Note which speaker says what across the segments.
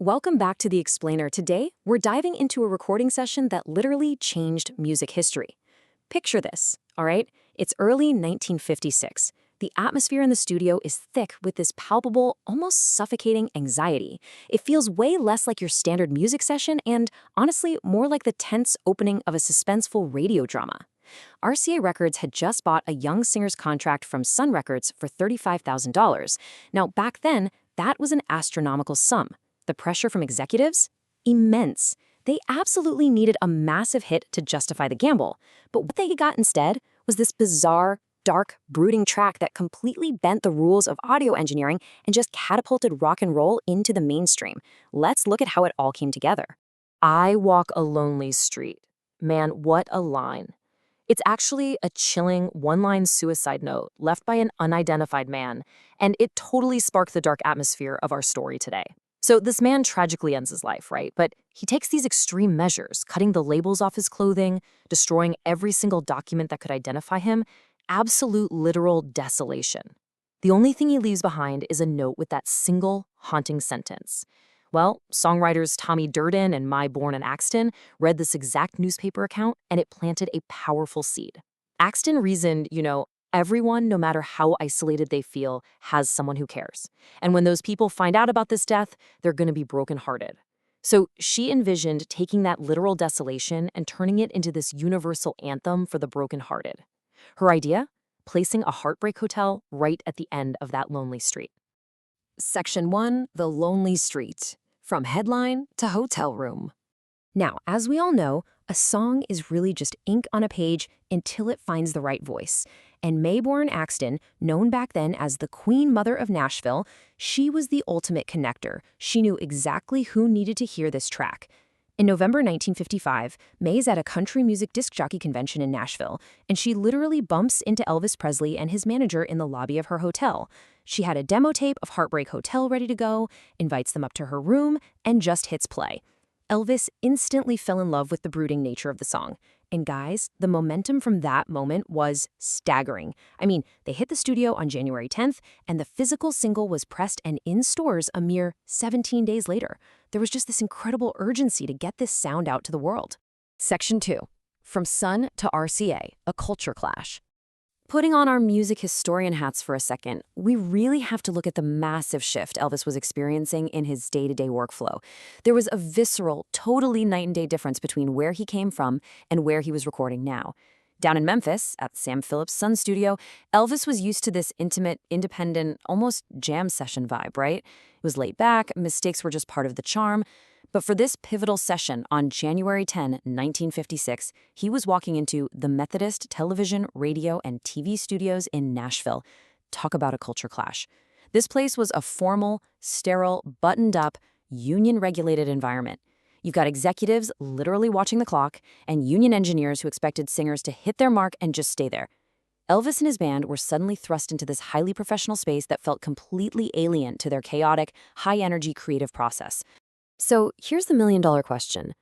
Speaker 1: Welcome back to The Explainer. Today, we're diving into a recording session that literally changed music history. Picture this, all right? It's early 1956. The atmosphere in the studio is thick with this palpable, almost suffocating anxiety. It feels way less like your standard music session and, honestly, more like the tense opening of a suspenseful radio drama. RCA Records had just bought a young singer's contract from Sun Records for $35,000. Now, back then, that was an astronomical sum. The pressure from executives? Immense. They absolutely needed a massive hit to justify the gamble. But what they got instead was this bizarre, dark, brooding track that completely bent the rules of audio engineering and just catapulted rock and roll into the mainstream. Let's look at how it all came together. I walk a lonely street. Man, what a line. It's actually a chilling one-line suicide note left by an unidentified man, and it totally sparked the dark atmosphere of our story today. So this man tragically ends his life, right? But he takes these extreme measures, cutting the labels off his clothing, destroying every single document that could identify him, absolute literal desolation. The only thing he leaves behind is a note with that single haunting sentence. Well, songwriters Tommy Durden and My Born in Axton read this exact newspaper account, and it planted a powerful seed. Axton reasoned, everyone, no matter how isolated they feel, has someone who cares. And when those people find out about this death, they're going to be brokenhearted. So she envisioned taking that literal desolation and turning it into this universal anthem for the brokenhearted. Her idea? Placing a heartbreak hotel right at the end of that lonely street. Section 1, The Lonely Street. From headline to hotel room. Now, as we all know, a song is really just ink on a page until it finds the right voice. And Mayborn Axton, known back then as the Queen Mother of Nashville, she was the ultimate connector. She knew exactly who needed to hear this track. In November 1955, May's at a country music disc jockey convention in Nashville, and she literally bumps into Elvis Presley and his manager in the lobby of her hotel. She had a demo tape of Heartbreak Hotel ready to go, invites them up to her room, and just hits play. Elvis instantly fell in love with the brooding nature of the song. And guys, the momentum from that moment was staggering. I mean, they hit the studio on January 10th, and the physical single was pressed and in stores a mere 17 days later. There was just this incredible urgency to get this sound out to the world. Section 2. From Sun to RCA, a culture clash. Putting on our music historian hats for a second, we really have to look at the massive shift Elvis was experiencing in his day-to-day workflow. There was a visceral, totally night and day difference between where he came from and where he was recording now. Down in Memphis, at Sam Phillips' Sun studio, Elvis was used to this intimate, independent, almost jam session vibe, right? It was laid back, mistakes were just part of the charm. But for this pivotal session on January 10, 1956, he was walking into the Methodist Television, Radio, and TV studios in Nashville. Talk about a culture clash. This place was a formal, sterile, buttoned-up, union-regulated environment. You've got executives literally watching the clock and union engineers who expected singers to hit their mark and just stay there. Elvis and his band were suddenly thrust into this highly professional space that felt completely alien to their chaotic, high-energy creative process. So here's the million-dollar question.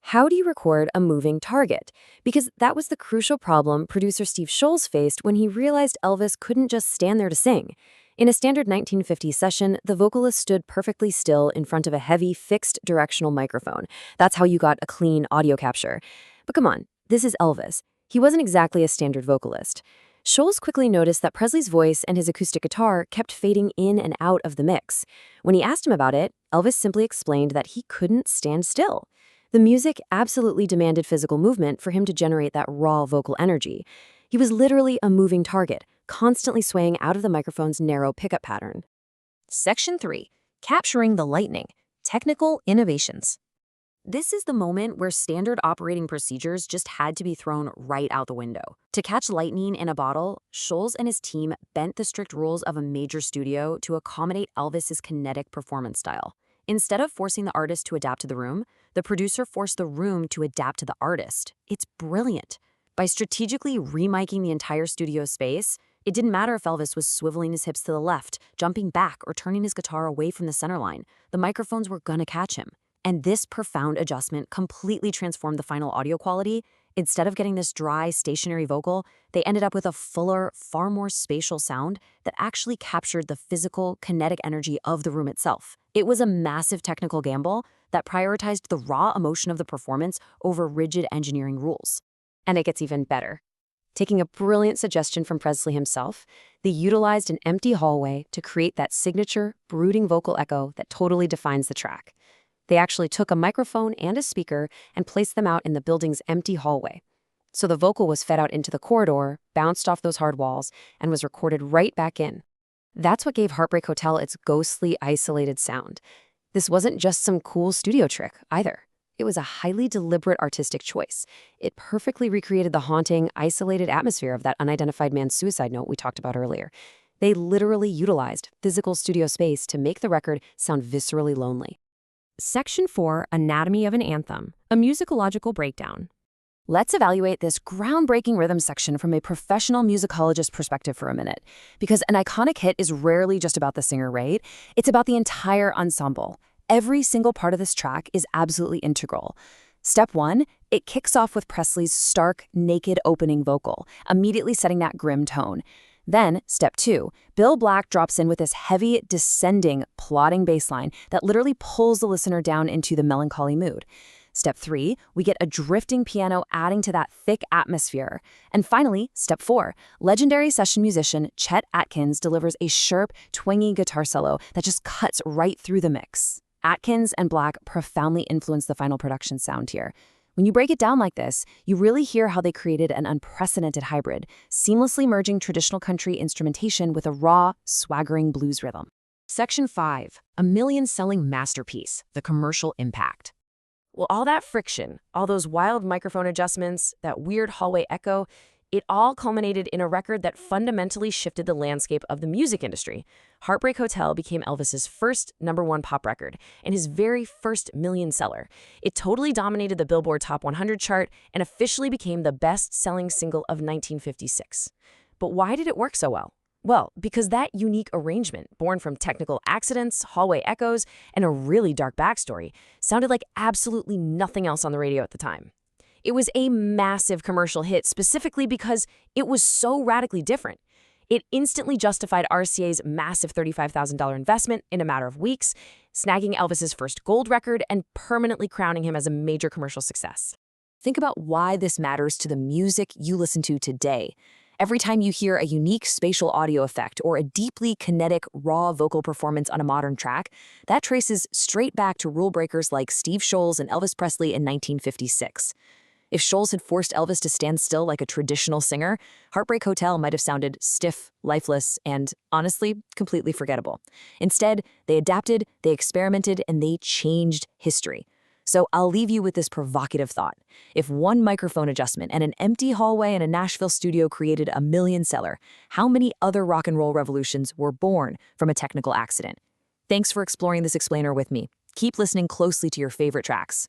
Speaker 1: How do you record a moving target? Because that was the crucial problem producer Steve Sholes faced when he realized Elvis couldn't just stand there to sing. In a standard 1950s session, the vocalist stood perfectly still in front of a heavy, fixed directional microphone. That's how you got a clean audio capture. But come on, this is Elvis. He wasn't exactly a standard vocalist. Sholes quickly noticed that Presley's voice and his acoustic guitar kept fading in and out of the mix. When he asked him about it, Elvis simply explained that he couldn't stand still. The music absolutely demanded physical movement for him to generate that raw vocal energy. He was literally a moving target, constantly swaying out of the microphone's narrow pickup pattern. Section 3. Capturing the lightning. Technical innovations. This is the moment where standard operating procedures just had to be thrown right out the window. To catch lightning in a bottle, Sholes and his team bent the strict rules of a major studio to accommodate Elvis's kinetic performance style. Instead of forcing the artist to adapt to the room, the producer forced the room to adapt to the artist. It's brilliant. By strategically remiking the entire studio space, it didn't matter if Elvis was swiveling his hips to the left, jumping back, or turning his guitar away from the center line. The microphones were gonna catch him. And this profound adjustment completely transformed the final audio quality. Instead of getting this dry, stationary vocal, they ended up with a fuller, far more spatial sound that actually captured the physical, kinetic energy of the room itself. It was a massive technical gamble that prioritized the raw emotion of the performance over rigid engineering rules. And it gets even better. Taking a brilliant suggestion from Presley himself, they utilized an empty hallway to create that signature, brooding vocal echo that totally defines the track. They actually took a microphone and a speaker and placed them out in the building's empty hallway. So the vocal was fed out into the corridor, bounced off those hard walls, and was recorded right back in. That's what gave Heartbreak Hotel its ghostly, isolated sound. This wasn't just some cool studio trick, either. It was a highly deliberate artistic choice. It perfectly recreated the haunting, isolated atmosphere of that unidentified man's suicide note we talked about earlier. They literally utilized physical studio space to make the record sound viscerally lonely. Section 4, Anatomy of an Anthem, a musicological breakdown. Let's evaluate this groundbreaking rhythm section from a professional musicologist perspective for a minute, because an iconic hit is rarely just about the singer, right? It's about the entire ensemble. Every single part of this track is absolutely integral. Step 1, it kicks off with Presley's stark, naked opening vocal, immediately setting that grim tone. Then, step 2, Bill Black drops in with this heavy, descending, plodding bass line that literally pulls the listener down into the melancholy mood. Step 3, we get a drifting piano adding to that thick atmosphere. And finally, step 4, legendary session musician Chet Atkins delivers a sharp, twangy guitar solo that just cuts right through the mix. Atkins and Black profoundly influenced the final production sound here. When you break it down like this, you really hear how they created an unprecedented hybrid, seamlessly merging traditional country instrumentation with a raw, swaggering blues rhythm. Section 5, a million-selling masterpiece, the commercial impact. Well, all that friction, all those wild microphone adjustments, that weird hallway echo, it all culminated in a record that fundamentally shifted the landscape of the music industry. Heartbreak Hotel became Elvis's first #1 pop record and his very first million seller. It totally dominated the Billboard Top 100 chart and officially became the best-selling single of 1956. But why did it work so well? Well, because that unique arrangement, born from technical accidents, hallway echoes, and a really dark backstory, sounded like absolutely nothing else on the radio at the time. It was a massive commercial hit specifically because it was so radically different. It instantly justified RCA's massive $35,000 investment in a matter of weeks, snagging Elvis's first gold record and permanently crowning him as a major commercial success. Think about why this matters to the music you listen to today. Every time you hear a unique spatial audio effect or a deeply kinetic, raw vocal performance on a modern track, that traces straight back to rule breakers like Steve Sholes and Elvis Presley in 1956. If Sholes had forced Elvis to stand still like a traditional singer, Heartbreak Hotel might have sounded stiff, lifeless, and, honestly, completely forgettable. Instead, they adapted, they experimented, and they changed history. So I'll leave you with this provocative thought. If one microphone adjustment and an empty hallway in a Nashville studio created a million seller, how many other rock and roll revolutions were born from a technical accident? Thanks for exploring this explainer with me. Keep listening closely to your favorite tracks.